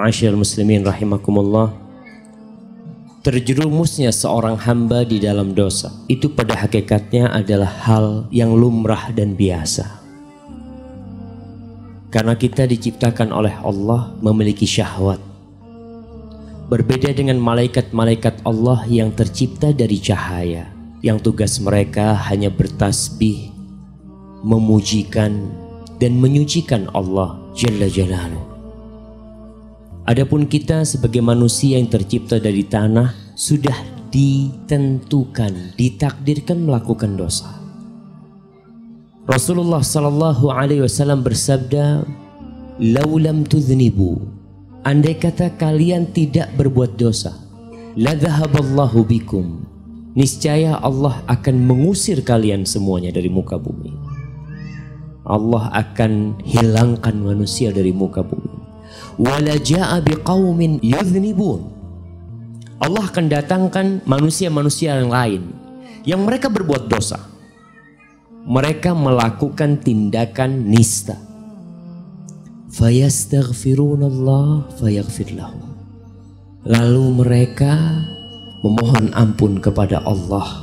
Ma'asyiral muslimin rahimakumullah, terjerumusnya seorang hamba di dalam dosa itu pada hakikatnya adalah hal yang lumrah dan biasa. Karena kita diciptakan oleh Allah memiliki syahwat. Berbeda dengan malaikat-malaikat Allah yang tercipta dari cahaya, yang tugas mereka hanya bertasbih, memujikan dan menyucikan Allah Jalla Jalaluhu. Adapun kita sebagai manusia yang tercipta dari tanah sudah ditentukan, ditakdirkan melakukan dosa. Rasulullah sallallahu alaihi wasallam bersabda, "Lau lam tudhnibu," andai kata kalian tidak berbuat dosa, la dhahaballahu bikum, niscaya Allah akan mengusir kalian semuanya dari muka bumi. Allah akan hilangkan manusia dari muka bumi. Wala jaa biqaumin yudhnibun, Allah akan datangkan manusia-manusia yang lain yang mereka berbuat dosa. Mereka melakukan tindakan nista. Fayastaghfirunallah fayaghfir lahum, lalu mereka memohon ampun kepada Allah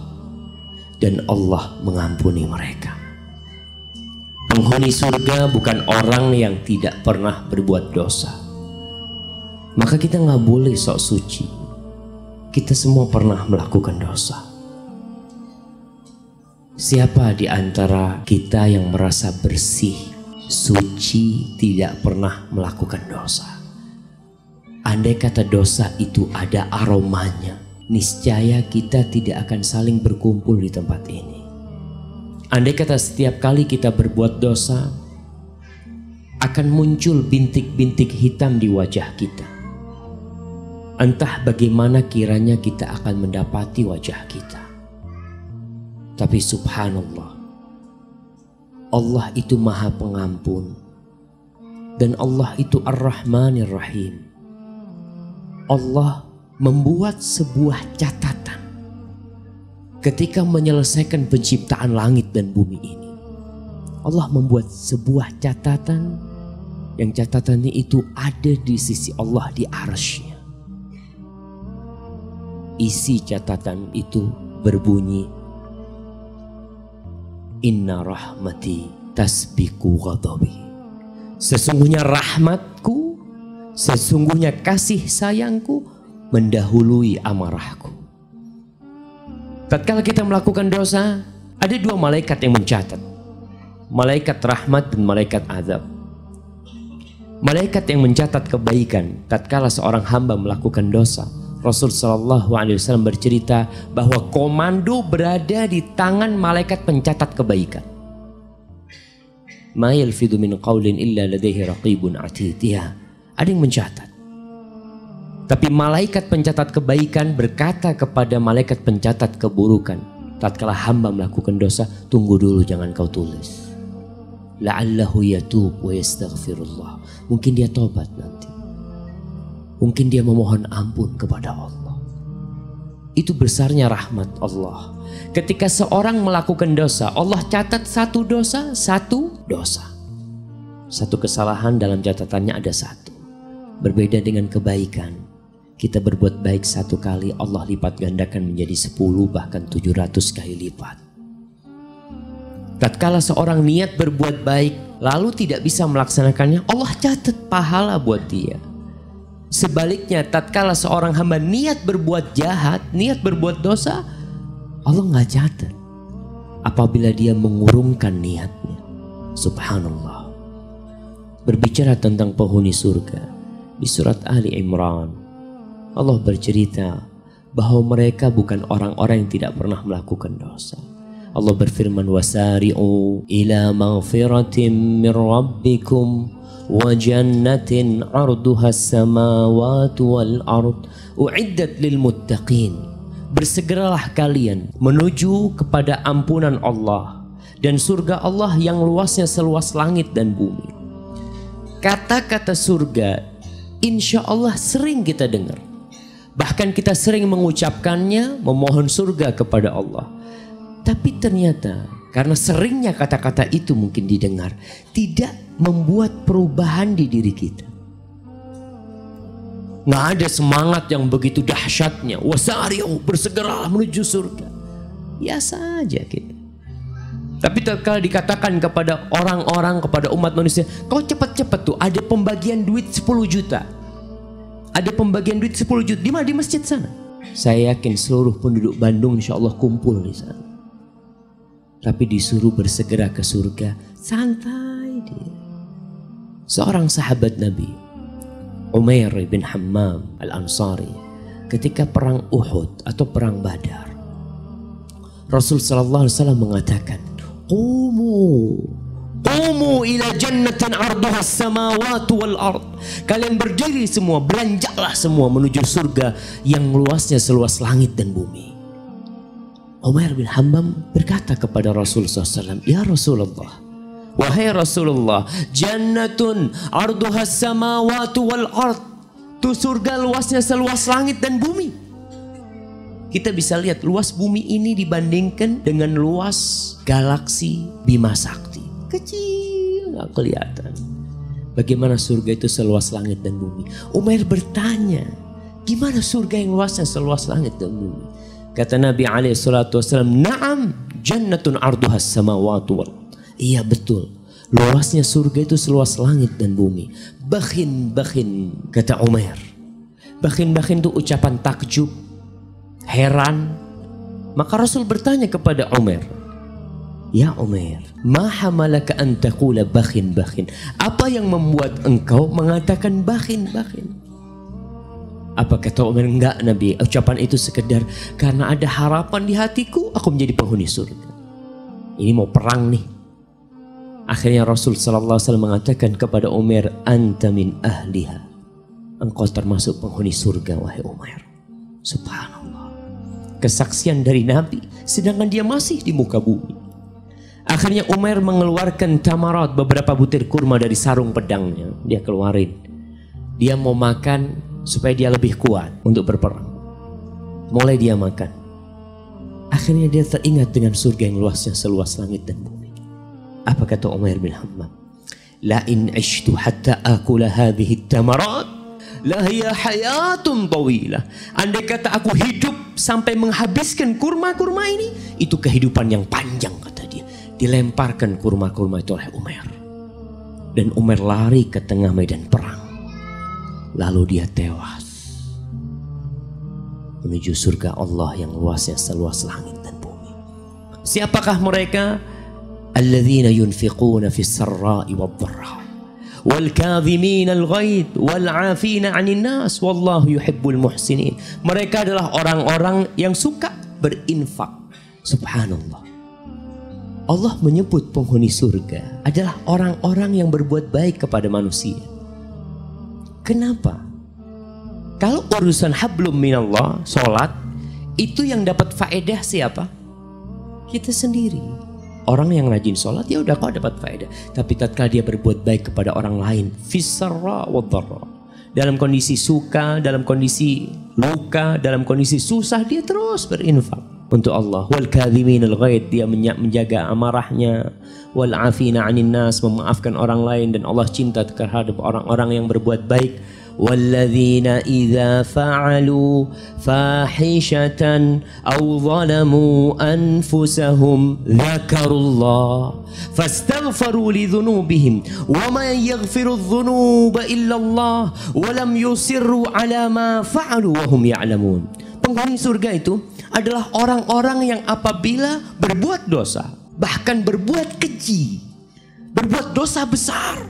dan Allah mengampuni mereka. Penghuni surga bukan orang yang tidak pernah berbuat dosa. Maka kita nggak boleh sok suci. Kita semua pernah melakukan dosa. Siapa di antara kita yang merasa bersih, suci, tidak pernah melakukan dosa? Andai kata dosa itu ada aromanya, niscaya kita tidak akan saling berkumpul di tempat ini. Andai kata setiap kali kita berbuat dosa akan muncul bintik-bintik hitam di wajah kita, entah bagaimana kiranya kita akan mendapati wajah kita. Tapi subhanallah, Allah itu maha pengampun dan Allah itu ar-Rahmanir Rahim. Allah membuat sebuah catatan ketika menyelesaikan penciptaan langit dan bumi ini. Allah membuat sebuah catatan yang catatannya itu ada di sisi Allah di arsy-Nya. Isi catatan itu berbunyi, Inna rahmati tasbiku ghadabi. Sesungguhnya rahmatku, sesungguhnya kasih sayangku mendahului amarahku. Tatkala kita melakukan dosa, ada dua malaikat yang mencatat, malaikat rahmat dan malaikat azab. Malaikat yang mencatat kebaikan tatkala seorang hamba melakukan dosa, Rasul sallallahu alaihi wasallam bercerita bahwa komando berada di tangan malaikat pencatat kebaikan. Ma yalfidu min qaulin illa ladaihi raqibun atid. Ada yang mencatat. Tapi malaikat pencatat kebaikan berkata kepada malaikat pencatat keburukan, tatkala hamba melakukan dosa, tunggu dulu, jangan kau tulis. La'allahu yatub wa yastaghfirullah. Mungkin dia tobat nanti. Mungkin dia memohon ampun kepada Allah. Itu besarnya rahmat Allah. Ketika seorang melakukan dosa, Allah catat satu dosa, satu dosa. Satu kesalahan dalam catatannya ada satu. Berbeda dengan kebaikan. Kita berbuat baik satu kali, Allah lipat gandakan menjadi 10 bahkan 700 kali lipat. Tatkala seorang niat berbuat baik lalu tidak bisa melaksanakannya, Allah catat pahala buat dia. Sebaliknya tatkala seorang hamba niat berbuat jahat, niat berbuat dosa, Allah nggak catat apabila dia mengurungkan niatnya. Subhanallah. Berbicara tentang penghuni surga, di surat Ali Imran Allah bercerita bahwa mereka bukan orang-orang yang tidak pernah melakukan dosa. Allah berfirman, wasari'u ila maghfiratin min rabbikum wa jannatin 'arduha as-samawati wal ard u'iddat lil muttaqin. Bersegeralah kalian menuju kepada ampunan Allah dan surga Allah yang luasnya seluas langit dan bumi. Kata-kata surga insya Allah sering kita dengar. Bahkan kita sering mengucapkannya, memohon surga kepada Allah. Tapi ternyata karena seringnya kata-kata itu mungkin didengar, tidak membuat perubahan di diri kita. Nggak ada semangat yang begitu dahsyatnya. Wasari'u, bersegeralah menuju surga. Biasa aja gitu. Tapi kalau dikatakan kepada orang-orang, kepada umat manusia, kau cepat-cepat tuh, ada pembagian duit 10 juta. Ada pembagian duit 10 juta. Di mana? Di masjid sana. Saya yakin seluruh penduduk Bandung insya Allah kumpul di sana. Tapi disuruh bersegera ke surga, santai dia. Seorang sahabat Nabi, Umair bin Hammam Al-Ansari, ketika perang Uhud atau perang Badar, Rasul sallallahu alaihi wasallam mengatakan, Qumu ila jannatin arduha as-samawati wal ard. Kalian berdiri semua, beranjaklah semua menuju surga yang luasnya seluas langit dan bumi. Umair bin Hammam berkata kepada Rasul SAW, Ya Rasulullah, wahai Rasulullah, jannatun arduha as-samawati wal ard. Itu surga luasnya seluas langit dan bumi. Kita bisa lihat luas bumi ini dibandingkan dengan luas galaksi Bima Sakti. Kecil, nggak kelihatan. Bagaimana surga itu seluas langit dan bumi? Umair bertanya, gimana surga yang luasnya seluas langit dan bumi? Kata Nabi SAW, Naam, jannatun arduha as-samawati wal ard. Iya betul, luasnya surga itu seluas langit dan bumi. Bakhin, kata Umair. Bakhin itu ucapan takjub, heran. Maka Rasul bertanya kepada Umair, Ya Umair, ma hamalaka an taqula bakhin. Apa yang membuat engkau mengatakan bakhin? Apa kata Umar? Enggak Nabi, ucapan itu sekedar karena ada harapan di hatiku aku menjadi penghuni surga. Ini mau perang nih. Akhirnya Rasul sallallahu alaihi wasallam mengatakan kepada Umar, anta min ahliha. Engkau termasuk penghuni surga wahai Umar. Subhanallah. Kesaksian dari Nabi sedangkan dia masih di muka bumi. Akhirnya Umar mengeluarkan tamarat, beberapa butir kurma dari sarung pedangnya. Dia keluarin. Dia mau makan supaya dia lebih kuat untuk berperang. Mulai dia makan. Akhirnya dia teringat dengan surga yang luasnya seluas langit dan bumi. Apa kata Umair bin Hammam? La in ishtu hatta akula hadhihi tamarat la hiya hayatun tawilah. Andai kata aku hidup sampai menghabiskan kurma-kurma ini, itu kehidupan yang panjang, kata dia. Dilemparkan kurma-kurma itu oleh Umair. Dan Umair lari ke tengah medan perang. Lalu dia tewas menuju surga Allah yang luasnya seluas langit dan bumi. Siapakah mereka? Alladzina yunfiquna fis sarra'i wad-dharra wal kadhimina al-ghaidh wal 'afina 'anil nas wallahu yuhibbul muhsinin. Mereka adalah orang-orang yang suka berinfak. Subhanallah. Allah menyebut penghuni surga adalah orang-orang yang berbuat baik kepada manusia. Kenapa? Kalau urusan hablum minallah, sholat, itu yang dapat faedah siapa? Kita sendiri. Orang yang rajin sholat, ya udah kau dapat faedah. Tapi tatkala dia berbuat baik kepada orang lain, fis-sarra wad-dharra, dalam kondisi suka, dalam kondisi luka, dalam kondisi susah, dia terus berinfak untuk Allah. Wal kadhiminal ghaidh, dia menjaga amarahnya. Wal 'afina 'anil nas, memaafkan orang lain, dan Allah cinta terhadap orang-orang yang berbuat baik. Walladzina idza fa'alu fahishatan aw zalamu anfusahum dzakarullah fastaghfaru lidzunubihim wa man yaghfiru dzunuba illa Allah wa lam yusirru 'ala ma fa'alu wa hum ya'lamun. Penghuni surga itu adalah orang-orang yang apabila berbuat dosa, bahkan berbuat keji, berbuat dosa besar,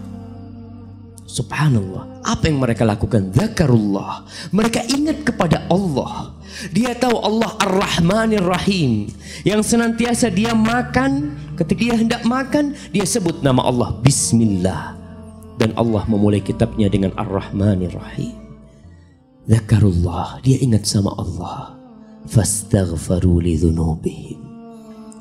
subhanallah, apa yang mereka lakukan? Dzakarullah. Mereka ingat kepada Allah. Dia tahu Allah Ar-Rahmanir Rahim, yang senantiasa dia makan, ketika dia hendak makan, dia sebut nama Allah Bismillah. Dan Allah memulai kitabnya dengan Ar-Rahmanir Rahim. Dzakarullah, dia ingat sama Allah. Fastaghfaru lidzunubihim.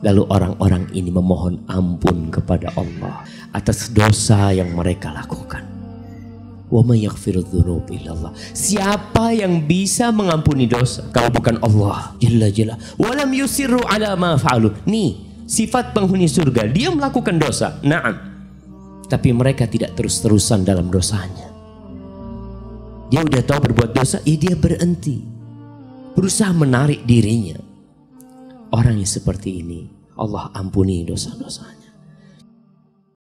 Lalu orang-orang ini memohon ampun kepada Allah atas dosa yang mereka lakukan. Wa may yaghfiru dzunub illallah. Siapa yang bisa mengampuni dosa kalau bukan Allah Jalla Jalla. Wa lam yusirru ala ma fa'alu. Nih, sifat penghuni surga, dia melakukan dosa, na'am, tapi mereka tidak terus-terusan dalam dosanya. Dia udah tahu berbuat dosa, dia berhenti. Berusaha menarik dirinya. Orang yang seperti ini, Allah ampuni dosa-dosanya.